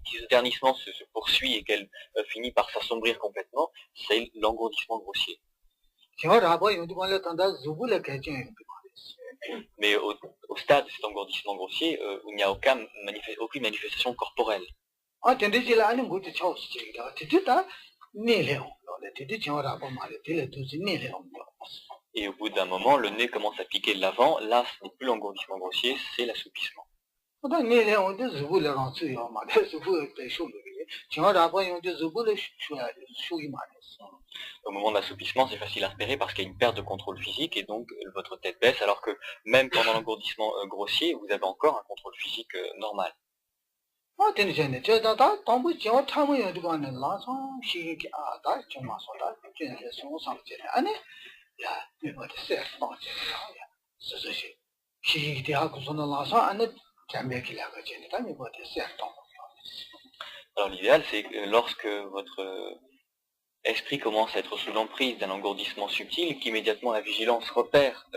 Si ce ternissement se poursuit et qu'elle finit par s'assombrir complètement, c'est l'engourdissement grossier. Mais au stade de cet engourdissement grossier, il n'y a aucune manifestation corporelle. Et au bout d'un moment, le nez commence à piquer de l'avant. Là, ce n'est plus l'engourdissement grossier, c'est l'assoupissement. Au moment de l'assoupissement, c'est facile à repérer parce qu'il y a une perte de contrôle physique et donc votre tête baisse, alors que même pendant l'engourdissement grossier, vous avez encore un contrôle physique normal. Alors l'idéal, c'est que lorsque votre esprit commence à être sous l'emprise d'un engourdissement subtil, qu'immédiatement la vigilance repère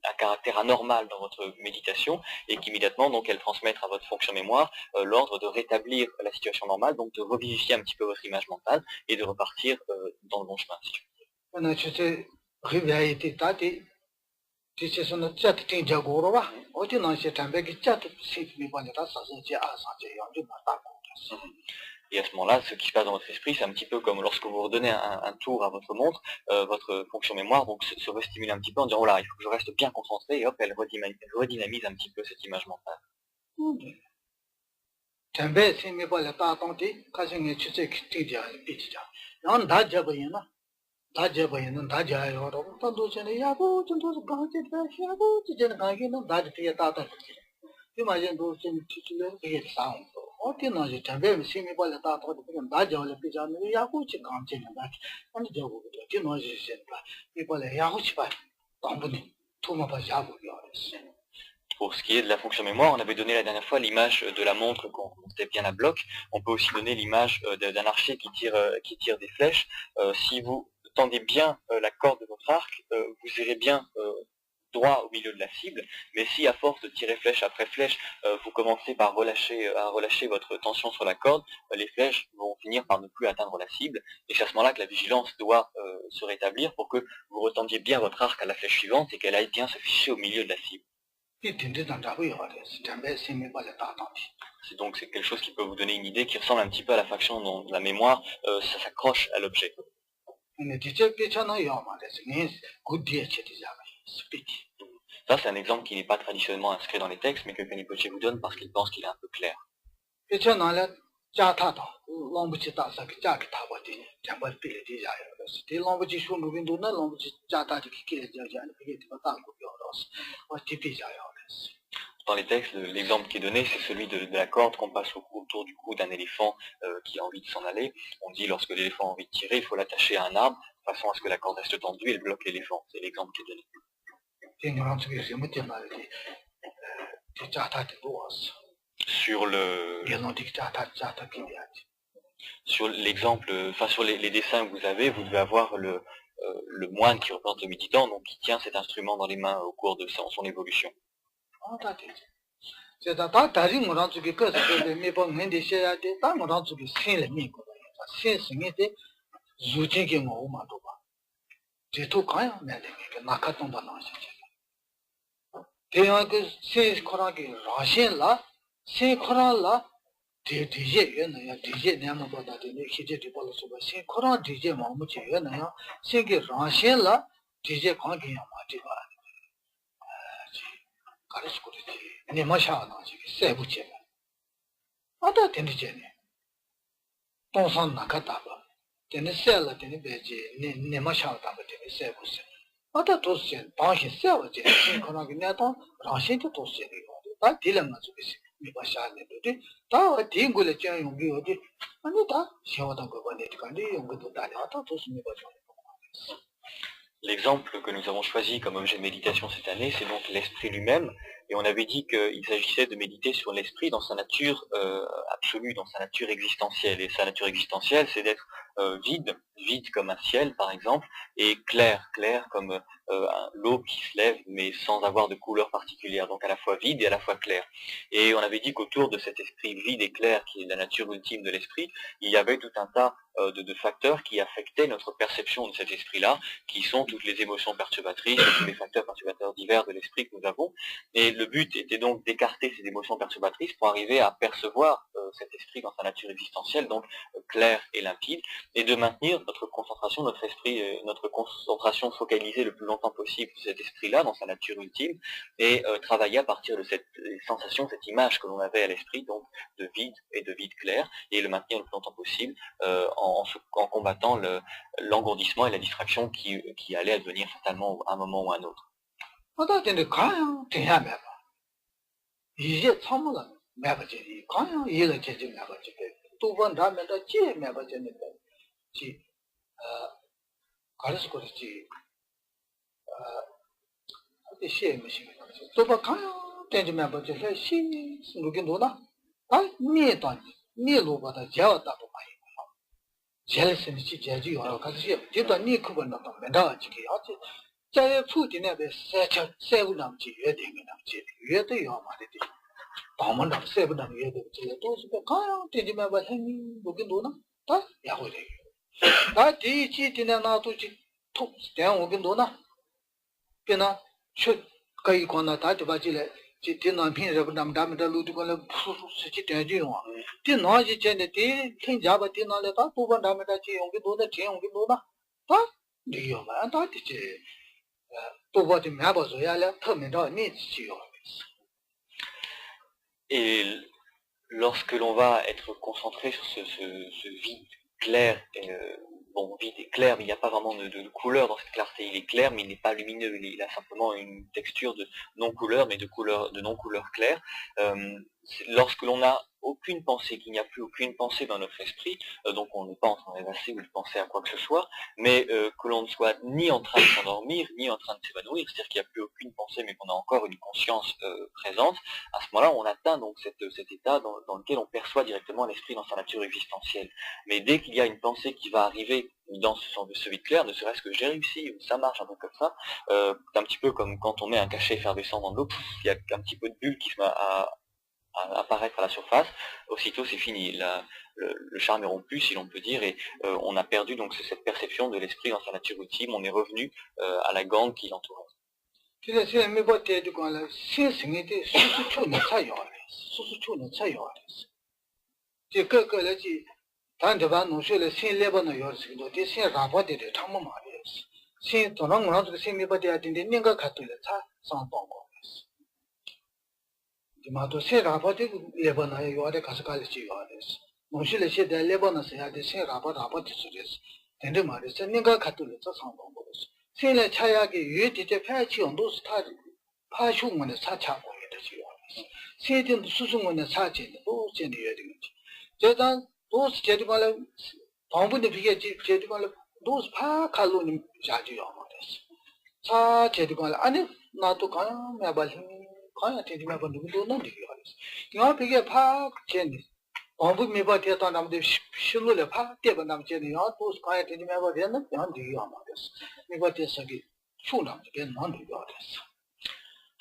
un caractère anormal dans votre méditation et qu'immédiatement donc elle transmette à votre fonction mémoire l'ordre de rétablir la situation normale, donc de revivifier un petit peu votre image mentale et de repartir dans le bon chemin. Si je Et à ce moment-là, ce qui se passe dans votre esprit, c'est un petit peu comme lorsque vous redonnez un tour à votre montre, votre fonction mémoire donc se restimule un petit peu en disant « Oh là, il faut que je reste bien concentré » et hop, elle redynamise un petit peu cette image mentale. Pour ce qui est de la fonction mémoire, on avait donné la dernière fois l'image de la montre qu'on montait bien à bloc. On peut aussi donner l'image d'un archer qui tire des flèches. Si vous tendez bien la corde de votre arc, vous irez bien droit au milieu de la cible, mais si à force de tirer flèche après flèche, vous commencez par relâcher votre tension sur la corde, les flèches vont finir par ne plus atteindre la cible, et c'est à ce moment-là que la vigilance doit se rétablir pour que vous retendiez bien votre arc à la flèche suivante et qu'elle aille bien se ficher au milieu de la cible. C'est donc quelque chose qui peut vous donner une idée qui ressemble un petit peu à la façon dont la mémoire ça s'accroche à l'objet. Ça, c'est un exemple qui n'est pas traditionnellement inscrit dans les textes, mais que Kanipoche vous donne parce qu'il pense qu'il est un peu clair. Dans les textes, l'exemple qui est donné, c'est celui de la corde qu'on passe autour du cou d'un éléphant qui a envie de s'en aller. On dit lorsque l'éléphant a envie de tirer, il faut l'attacher à un arbre, de façon à ce que la corde reste tendue et elle bloque l'éléphant. C'est l'exemple qui est donné. Sur l'exemple, sur les dessins que vous avez, vous devez avoir le moine qui représente le méditant, donc qui tient cet instrument dans les mains au cours de son évolution. L'exemple que nous avons choisi comme objet de méditation cette année, c'est donc l'esprit lui-même, Et on avait dit qu'il s'agissait de méditer sur l'esprit dans sa nature absolue, dans sa nature existentielle. Et sa nature existentielle, c'est d'être vide, vide comme un ciel par exemple, et clair, clair comme l'aube qui se lève, mais sans avoir de couleur particulière, donc à la fois vide et à la fois clair. Et on avait dit qu'autour de cet esprit vide et clair, qui est la nature ultime de l'esprit, il y avait tout un tas de facteurs qui affectaient notre perception de cet esprit-là, qui sont toutes les émotions perturbatrices, tous les facteurs perturbateurs divers de l'esprit que nous avons. Et le but était donc d'écarter ces émotions perturbatrices pour arriver à percevoir cet esprit dans sa nature existentielle, donc clair et limpide, et de maintenir notre concentration, notre esprit, notre concentration focalisée le plus longtemps possible sur cet esprit-là, dans sa nature ultime, et travailler à partir de cette sensation, cette image que l'on avait à l'esprit, donc de vide clair, et le maintenir le plus longtemps possible en combattant l'engourdissement et la distraction qui allait advenir fatalement à un moment ou à un autre. Et lorsque l'on va être concentré sur ce vide clair, bon, vide et clair, mais il n'y a pas vraiment de couleur dans cette clarté. Il est clair, mais il n'est pas lumineux. Il a simplement une texture de non-couleur, mais de non-couleur claire. Lorsque l'on n'a aucune pensée, qu'il n'y a plus aucune pensée dans notre esprit, donc on n'est pas en train de rêvasser ou de penser à quoi que ce soit, mais que l'on ne soit ni en train de s'endormir, ni en train de s'évanouir, c'est-à-dire qu'il n'y a plus aucune pensée, mais qu'on a encore une conscience présente, à ce moment-là, on atteint donc cet état dans lequel on perçoit directement l'esprit dans sa nature existentielle. Mais dès qu'il y a une pensée qui va arriver dans ce vide clair, ne serait-ce que j'ai réussi, ou ça marche, un peu comme ça, c'est un petit peu comme quand on met un cachet effervescent dans de l'eau, il y a un petit peu de bulle qui se met à apparaître à la surface, aussitôt c'est fini, le charme est rompu si l'on peut dire, et on a perdu donc cette perception de l'esprit dans sa nature ultime, on est revenu à la gangue qui l'entourait.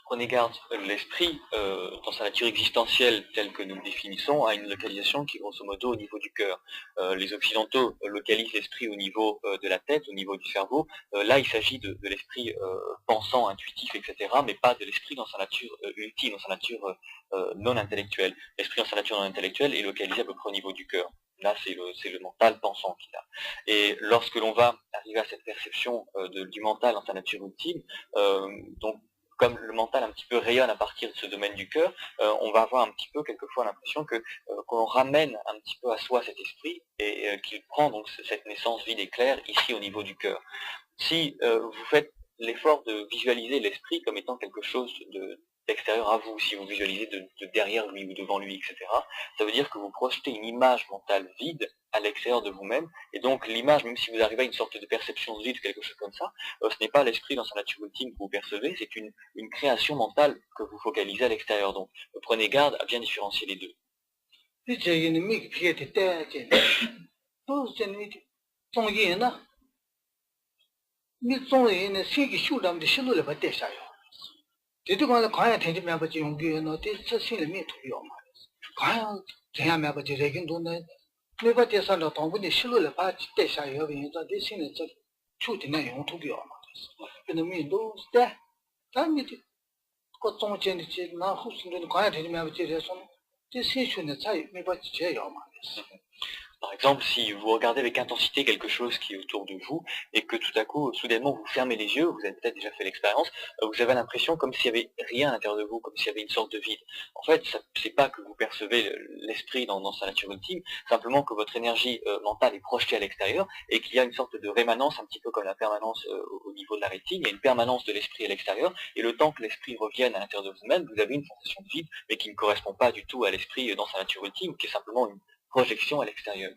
Prenez garde, l'esprit, dans sa nature existentielle telle que nous le définissons, a une localisation qui est grosso modo au niveau du cœur. Les occidentaux localisent l'esprit au niveau de la tête, au niveau du cerveau. Là, il s'agit de l'esprit pensant, intuitif, etc., mais pas de l'esprit dans sa nature ultime, dans sa nature non intellectuelle. L'esprit dans sa nature non intellectuelle est localisé à peu près au niveau du cœur. Là, c'est le mental pensant qu'il a. Et lorsque l'on va arriver à cette perception du mental dans sa nature ultime, donc comme le mental un petit peu rayonne à partir de ce domaine du cœur, on va avoir un petit peu quelquefois l'impression qu'on ramène un petit peu à soi cet esprit et qu'il prend donc cette naissance vide et claire ici au niveau du cœur. Si vous faites l'effort de visualiser l'esprit comme étant quelque chose l'extérieur à vous, si vous visualisez de derrière lui ou devant lui, etc. Ça veut dire que vous projetez une image mentale vide à l'extérieur de vous-même, et donc l'image, même si vous arrivez à une sorte de perception de vide, quelque chose comme ça, ce n'est pas l'esprit dans sa nature ultime que vous percevez, c'est une création mentale que vous focalisez à l'extérieur. Donc prenez garde à bien différencier les deux. Par exemple, si vous regardez avec intensité quelque chose qui est autour de vous, et que tout à coup, soudainement, vous fermez les yeux, vous avez peut-être déjà fait l'expérience, vous avez l'impression comme s'il y avait rien à l'intérieur de vous, comme s'il y avait une sorte de vide. En fait, c'est pas que vous percevez l'esprit dans sa nature ultime, simplement que votre énergie mentale est projetée à l'extérieur, et qu'il y a une sorte de rémanence, un petit peu comme la permanence au niveau de la rétine, il y a une permanence de l'esprit à l'extérieur, et le temps que l'esprit revienne à l'intérieur de vous-même, vous avez une sensation de vide, mais qui ne correspond pas du tout à l'esprit dans sa nature ultime, qui est simplement une projection à l'extérieur.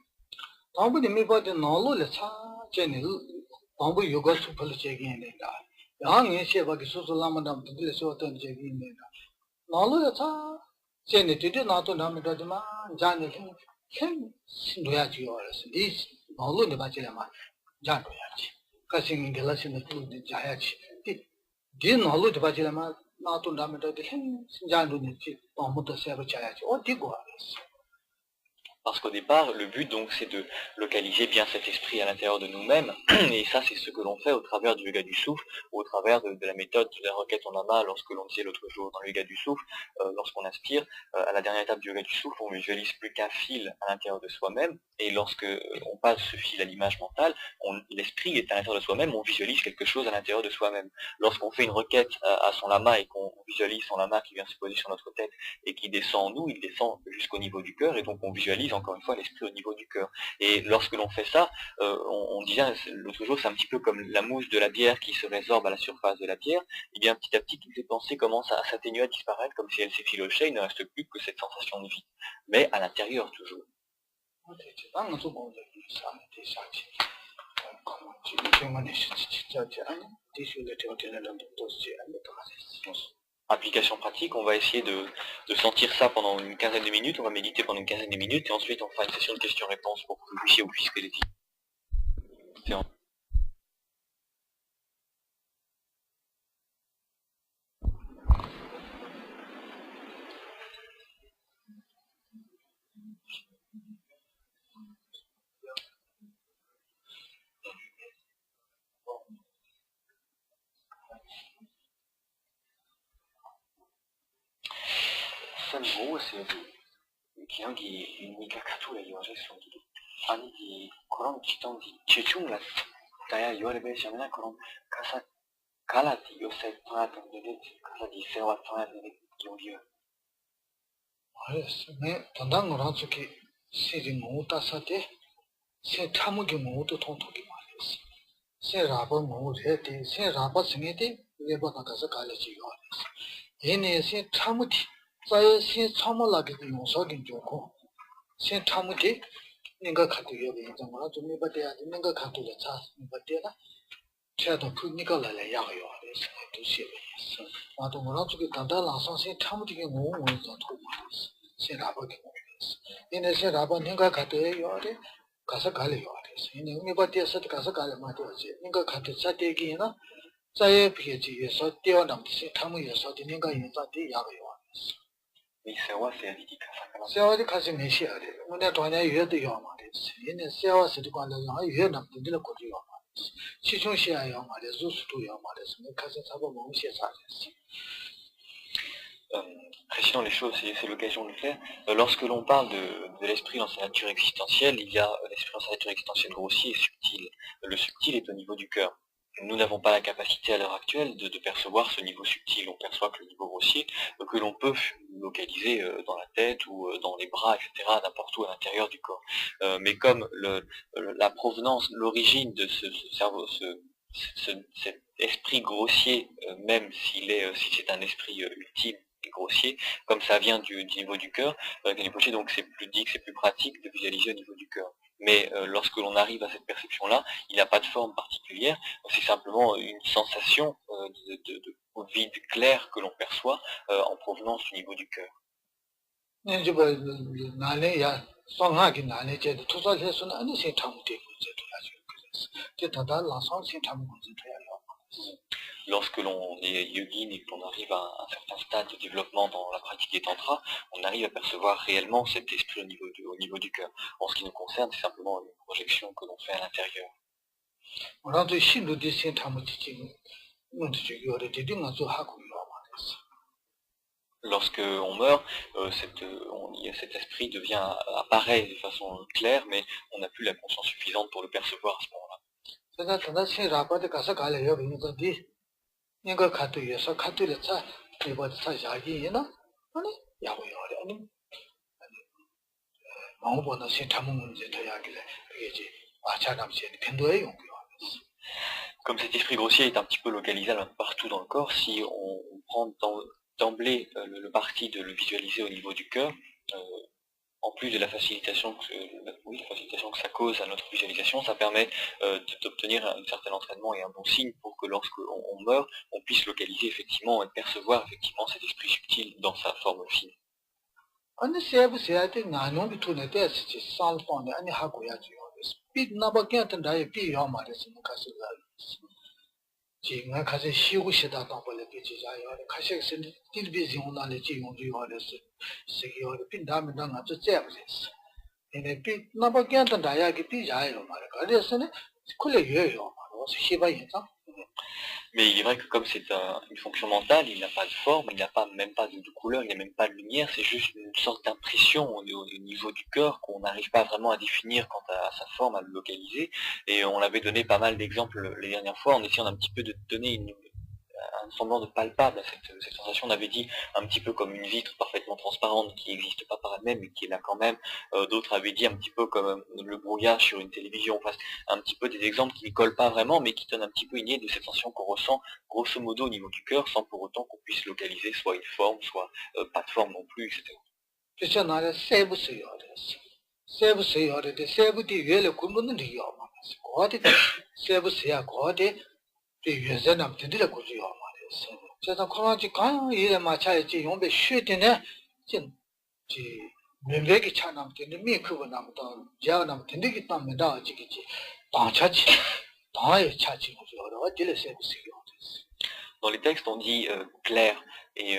Parce qu'au départ, le but donc c'est de localiser bien cet esprit à l'intérieur de nous-mêmes, et ça c'est ce que l'on fait au travers du yoga du souffle, ou au travers de la méthode de la requête en amas, lorsque l'on disait l'autre jour dans le yoga du souffle, lorsqu'on inspire, à la dernière étape du yoga du souffle, on visualise plus qu'un fil à l'intérieur de soi-même, et lorsque on passe ce fil à l'image mentale, l'esprit est à l'intérieur de soi-même, on visualise quelque chose à l'intérieur de soi-même. Lorsqu'on fait une requête à son lama et qu'on visualise son lama qui vient se poser sur notre tête et qui descend en nous, il descend jusqu'au niveau du cœur, et donc on visualise encore une fois l'esprit au niveau du cœur. Et lorsque l'on fait ça, on disait l'autre jour, c'est un petit peu comme la mousse de la bière qui se résorbe à la surface de la bière, et bien petit à petit toutes les pensées commencent à s'atténuer, à disparaître, comme si elles s'effilochaient, il ne reste plus que cette sensation de vide, mais à l'intérieur toujours. Application pratique, on va essayer de sentir ça pendant une quinzaine de minutes, on va méditer pendant une quinzaine de minutes, et ensuite on fera une session de questions-réponses pour que vous puissiez vous puissiez les dire. C'est en... 산모 기억이 니가 카투에 요래서 아니 그런 기동이 집중을 다야 요래배 시험나 그런 가사 갈아티 요새 파던데 가사디 세와 파던데 요리요 알았어. 네, 단단한 저기 세진 못다 사대 세 참게 못도 통통이 말했어. 세 라버 못해대 세 라버 생에대 레버가 가서 갈려지고 알았어. 얘네 세 참으티 자에 세 참을라게 용서긴 좋고 세 참으티 내가 가도 여기 정말 좀 해봐야 돼. 내가 가도 자 해봐야 제가 그니까来要有的是都写了是啊都我这个单单拉上些他们这个我都头嘛是现在不给我是因为现在不应该看的有的可是干了有的是因为你把电视的可是干了嘛多些应该看的在这个呢在别的也说掉那么些他们也说的应该也在这样的有的是你生活是你的看法生活的开始没写的我那专业学的要嘛的是因为生活是的关了然后学那么的那过去要其中些要嘛的，入数都要嘛的，什么开始差不多某些啥的事。Précisons les choses, c'est l'occasion de le faire. Lorsque l'on parle de l'esprit dans sa nature existentielle, il y a l'esprit dans sa nature existentielle grossier et subtil. Le subtil est au niveau du cœur. Nous n'avons pas la capacité à l'heure actuelle de percevoir ce niveau subtil, on perçoit que le niveau grossier, que l'on peut localiser dans la tête ou dans les bras, etc., n'importe où à l'intérieur du corps. Mais comme la provenance, l'origine de ce cerveau, cet esprit grossier, même si c'est un esprit ultime et grossier, comme ça vient du niveau du cœur, Rinpoche, donc c'est plus dit que c'est plus pratique de visualiser au niveau du cœur. Mais lorsque l'on arrive à cette perception-là, il n'a pas de forme particulière, c'est simplement une sensation de vide clair que l'on perçoit en provenance du niveau du cœur. Lorsque l'on est yogin et que l'on arrive à un certain stade de développement dans la pratique des tantras, on arrive à percevoir réellement cet esprit au niveau du cœur. En ce qui nous concerne, c'est simplement une projection que l'on fait à l'intérieur. Lorsque on meurt, cet esprit apparaît de façon claire, mais on n'a plus la conscience suffisante pour le percevoir à ce moment-là. Comme cet esprit grossier est un petit peu localisable partout dans le corps, si on prend d'emblée le parti de le visualiser au niveau du cœur, en plus de la facilitation que ça cause à notre visualisation, ça permet d'obtenir un certain entraînement et un bon signe pour que lorsque on meurt, on puisse localiser effectivement et percevoir effectivement cet esprit subtil dans sa forme fine. Mais il est vrai que comme c'est une fonction mentale, il n'a pas de forme, il n'a même pas de couleur, il n'y a même pas de lumière, c'est juste une sorte d'impression au niveau du cœur qu'on n'arrive pas vraiment à définir quant à sa forme, à le localiser. Et on avait donné pas mal d'exemples les dernières fois en essayant un petit peu de donner un semblant de palpable à cette sensation. On avait dit un petit peu comme une vitre parfaitement transparente qui n'existe pas par elle-même mais qui est là quand même. D'autres avaient dit un petit peu comme le brouillard sur une télévision. Enfin, un petit peu des exemples qui ne collent pas vraiment mais qui donnent un petit peu une idée de cette sensation qu'on ressent grosso modo au niveau du cœur sans pour autant qu'on puisse localiser soit une forme, soit pas de forme non plus, etc. Dans les textes, on dit clair, et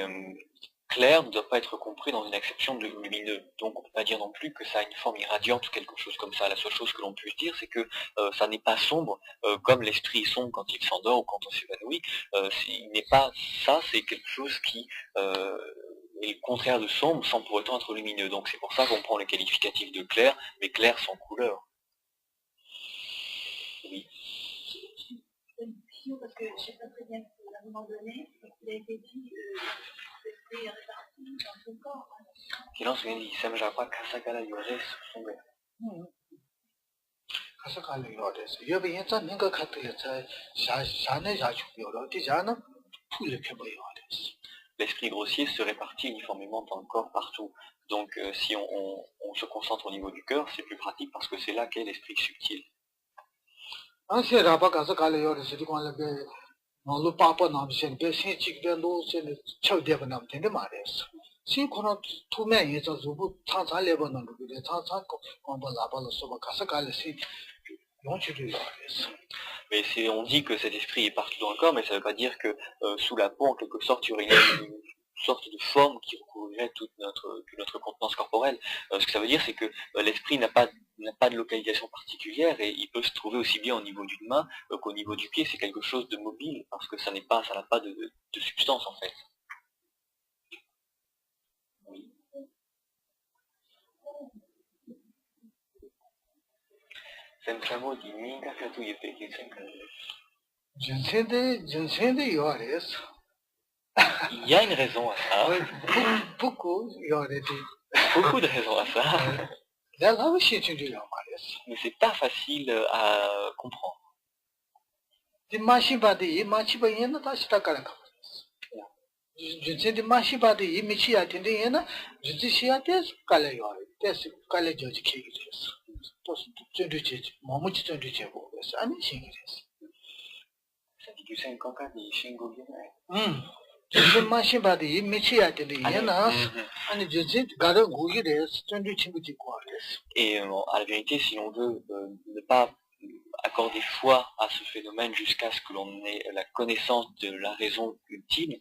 clair ne doit pas être compris dans une acception de lumineux. Donc on ne peut pas dire non plus que ça a une forme irradiante ou quelque chose comme ça. La seule chose que l'on puisse dire, c'est que ça n'est pas sombre, comme l'esprit est sombre quand il s'endort ou quand on s'évanouit. Il n'est pas ça, c'est quelque chose qui est le contraire de sombre sans pour autant être lumineux. Donc c'est pour ça qu'on prend le qualificatif de clair, mais clair sans couleur. Oui. Parce que je ne sais pas très bien à un moment donné, il a été dit l'esprit est réparti dans son corps. L'esprit grossier se répartit uniformément dans le corps partout. Donc si on se concentre au niveau du cœur, c'est plus pratique parce que c'est là qu'est l'esprit subtil. Mais on dit que cet esprit est partout dans le corps, mais ça ne veut pas dire que sous la peau, en quelque sorte, il y aurait une sorte de forme qui recouvrirait toute notre contenance corporelle. Ce que ça veut dire, c'est que l'esprit n'a pas de localisation particulière et il peut se trouver aussi bien au niveau d'une main qu'au niveau du pied. C'est quelque chose de mobile parce que ça n'a pas de substance en fait. Oui. Il y a une raison à ça. Beaucoup de raisons à ça. Mais c'est pas facile à comprendre. 디 마시바디 이 마치바이나 다시 타카라카 준세 디 마시바디 이 미치야 텐데 얘나 준지시야테 칼레요 테스 칼레 조지 케기레스 또 준두체 뭐무치 준두체 보고서 아니 신기레스 Ça dit que c'est un cancane et Shingo 준세 마시바디 이 미치야 텐데 얘나 아니 준세 가르 고기레스 준두 친구지 고아레스 Et à la vérité, si l'on veut ne pas accorder foi à ce phénomène jusqu'à ce que l'on ait la connaissance de la raison ultime,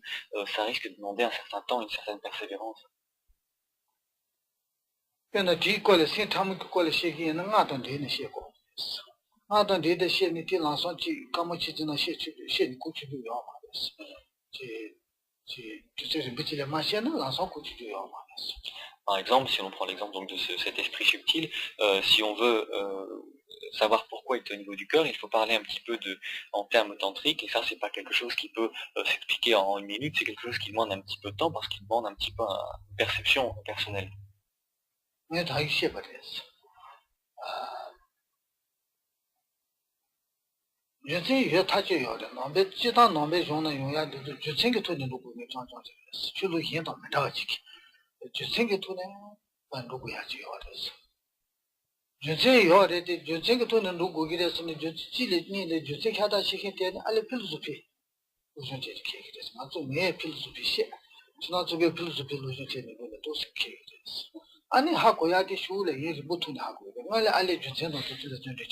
ça risque de demander un certain temps, une certaine persévérance. 그러나 뒤걸에 신탐을 걸에 시기에는 나던 데는 시고 나던 데데 시니 뒤랑선지 까무치지는 시니 고치도요 말했어 지 주제를 미치려 마시는 랑선 고치도요 말했어 Par exemple, si on prend l'exemple donc de cet esprit subtil, si on veut savoir pourquoi il est au niveau du cœur, il faut parler un petit peu en termes tantriques, et ça c'est pas quelque chose qui peut s'expliquer en une minute, c'est quelque chose qui demande un petit peu de temps parce qu'il demande un petit peu une perception personnelle. 네, 다 시해버렸어. 요새 이게 타져요. 남배 지단 남배 종은 용야도 주생기 돈이 놓고 장장했어. 줄로 현도 나가지. 주생기 돈에 반도고 야지요. 그래서 주제 요래데 주생기 돈은 놓고 그랬으면 주지를 니네 주생 하다 시킨 때는 알레 필로소피 무슨 제지 계획이랬어. 맞죠? 내 필로소피 시 지나쪽에 필로소피 무슨 제는 또 계획이랬어. 아니 하고 야기 슈레 예지 못하냐 하고 원래 알레 주제는 또 주제 정도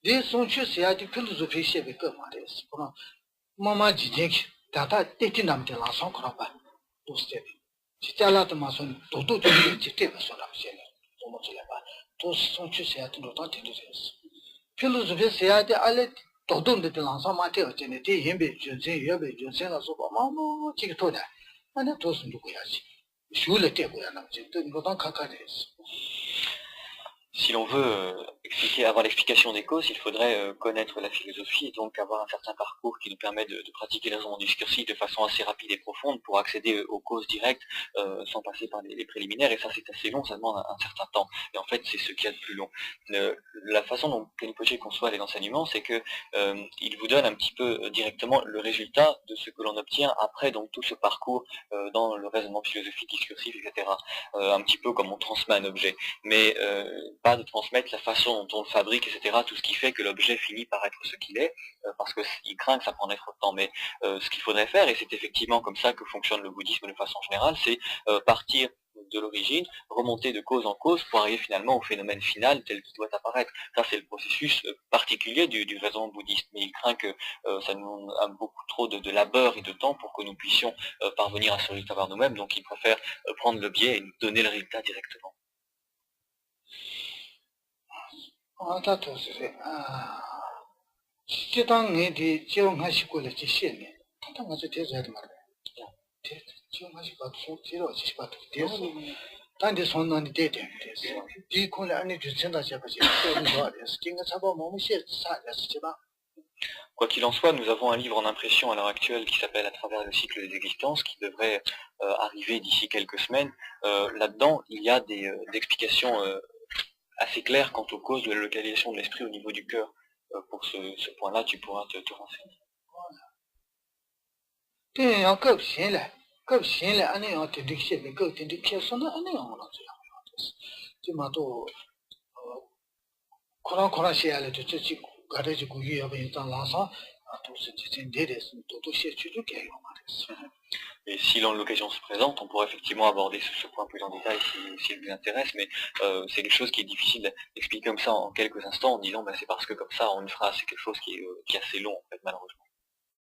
네 손치스야지 필로소피 시에 그 말이었어. 그럼 마마 지쟁 다다 떼지 남들 라선 그러봐. 도스테 진짜라도 마선 도도 되게 지대가 소라시네. 너무 잘봐. 또 손치스야지 너도 되겠어. 필로소피 시야지 알레 도도인데 라선 마테 어쩌네. 대 힘비 주제 여비 주제라서 마마 지게 도다. 아니 도스 누구야지. Si l'on veut avoir l'explication des causes, il faudrait connaître la philosophie et donc avoir un certain parcours qui nous permet de pratiquer le raisonnement discursif de façon assez rapide et profonde pour accéder aux causes directes sans passer par les préliminaires, et ça c'est assez long, ça demande un certain temps. Et en fait c'est ce qu'il y a de plus long. La façon dont Kenpoche conçoit les enseignements, c'est que il vous donne un petit peu directement le résultat de ce que l'on obtient après donc tout ce parcours dans le raisonnement philosophique, discursif, etc. Un petit peu comme on transmet un objet. Mais pas de transmettre la façon dont on le fabrique, etc., tout ce qui fait que l'objet finit par être ce qu'il est, parce qu'il craint que ça prendrait trop de temps. Mais ce qu'il faudrait faire, et c'est effectivement comme ça que fonctionne le bouddhisme de façon générale, c'est partir de l'origine, remonter de cause en cause pour arriver finalement au phénomène final tel qu'il doit apparaître. Ça c'est le processus particulier du raisonnement bouddhiste, mais il craint que ça nous a beaucoup trop de labeur et de temps pour que nous puissions parvenir à ce résultat par nous-mêmes, donc il préfère prendre le biais et nous donner le résultat directement. Quoi qu'il en soit, nous avons un livre en impression à l'heure actuelle qui s'appelle À travers le cycle des existences, qui devrait arriver d'ici quelques semaines. Là-dedans, il y a des explications assez claires quant aux causes de la localisation de l'esprit au niveau du cœur. Pour ce point-là, tu pourras te renseigner. Et si l'occasion se présente, on pourrait effectivement aborder ce point plus en détail s'il vous intéresse, mais c'est quelque chose qui est difficile d'expliquer comme ça en quelques instants en disant c'est parce que comme ça, en une phrase, c'est quelque chose qui est assez long en fait, malheureusement.